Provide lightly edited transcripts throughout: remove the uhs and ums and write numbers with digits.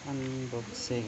unboxing.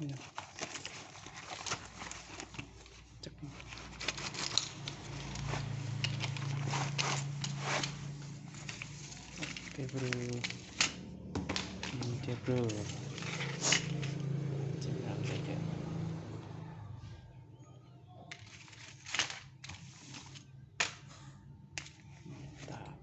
Ya. Cek. Oke bro, oke bro, jangan saja. Mantap.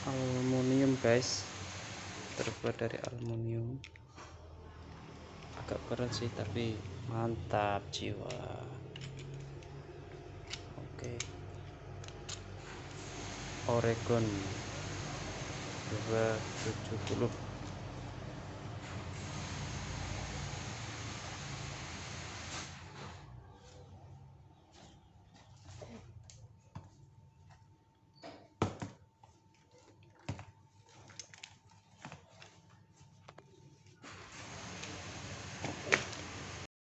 Aluminium guys, terbuat dari aluminium, agak berat sih tapi mantap jiwa. Oke, Oregon 270.